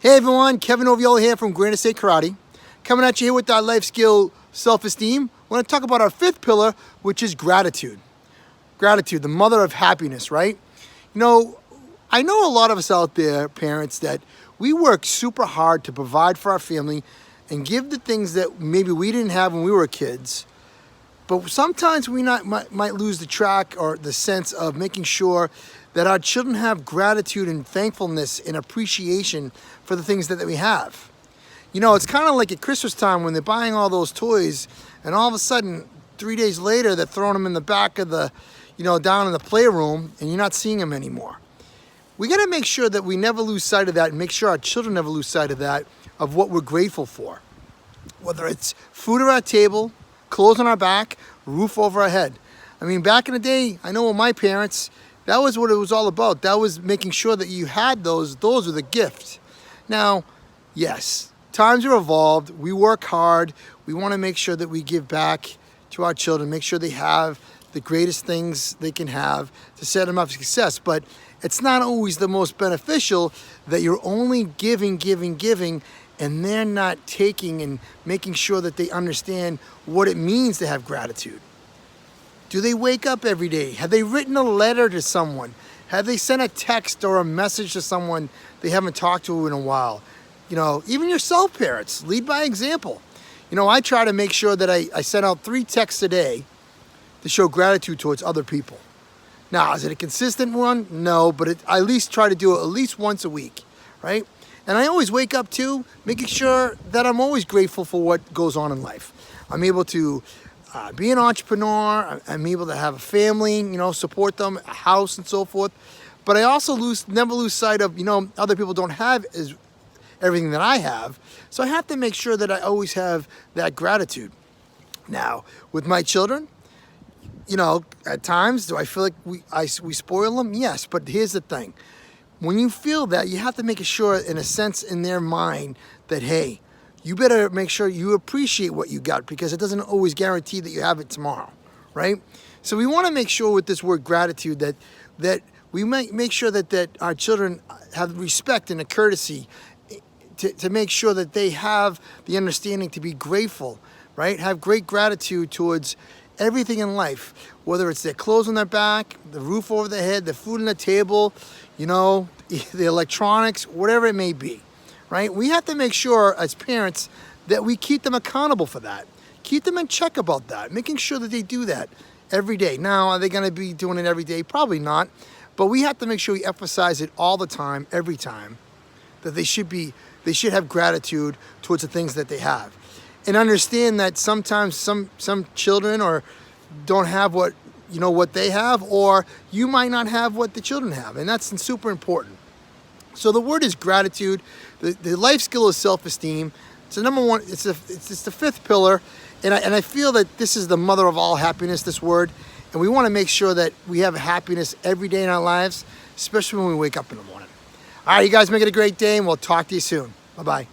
Hey everyone, Kevin Oviola here from Granite State Karate. Coming at you here with our life skill, self-esteem. We're going to talk about our fifth pillar, which is gratitude. Gratitude, the mother of happiness, right? You know, I know a lot of us out there, parents, that we work super hard to provide for our family and give the things that maybe we didn't have when we were kids. But sometimes we might lose the track or the sense of making sure that our children have gratitude and thankfulness and appreciation for the things that we have. You know, it's kind of like at Christmas time when they're buying all those toys and all of a sudden 3 days later they're throwing them in the back of the, down in the playroom and you're not seeing them anymore. We got to make sure that we never lose sight of that and make sure our children never lose sight of that, of what we're grateful for. Whether it's food at our table, clothes on our back, roof over our head. I mean, back in the day, I know with my parents, that was what it was all about. That was making sure that you had those. Those were the gift. Now, yes, times are evolved. We work hard. We want to make sure that we give back to our children, make sure they have the greatest things they can have to set them up for success. But it's not always the most beneficial that you're only giving, and they're not taking and making sure that they understand what it means to have gratitude. Do they wake up every day? Have they written a letter to someone? Have they sent a text or a message to someone they haven't talked to in a while? You know, even yourself, parents, lead by example. You know, I try to make sure that I send out 3 texts a day to show gratitude towards other people. Now, is it a consistent one? No, but I at least try to do it at least once a week, right? And I always wake up too, making sure that I'm always grateful for what goes on in life. I'm able to be an entrepreneur. I'm able to have a family, support them, a house and so forth. But I also never lose sight of, other people don't have everything that I have. So I have to make sure that I always have that gratitude. Now, with my children, at times, do I feel like we spoil them? Yes, but here's the thing. When you feel that, you have to make sure, in a sense, in their mind that, hey, you better make sure you appreciate what you got, because it doesn't always guarantee that you have it tomorrow, right? So we want to make sure with this word gratitude that we might make sure that our children have respect and a courtesy to make sure that they have the understanding to be grateful, right? Have great gratitude towards everything in life, whether it's their clothes on their back, the roof over their head, the food on the table, the electronics, whatever it may be, right? We have to make sure as parents that we keep them accountable for that. Keep them in check about that, making sure that they do that every day. Now, are they going to be doing it every day? Probably not, but we have to make sure we emphasize it all the time, every time, that they should have gratitude towards the things that they have. And understand that sometimes some children don't have what they have, or you might not have what the children have, and that's super important. So the word is gratitude. The life skill is self-esteem. It's the number one. It's the fifth pillar, and I feel that this is the mother of all happiness. This word, and we want to make sure that we have happiness every day in our lives, especially when we wake up in the morning. All right, you guys make it a great day, and we'll talk to you soon. Bye-bye.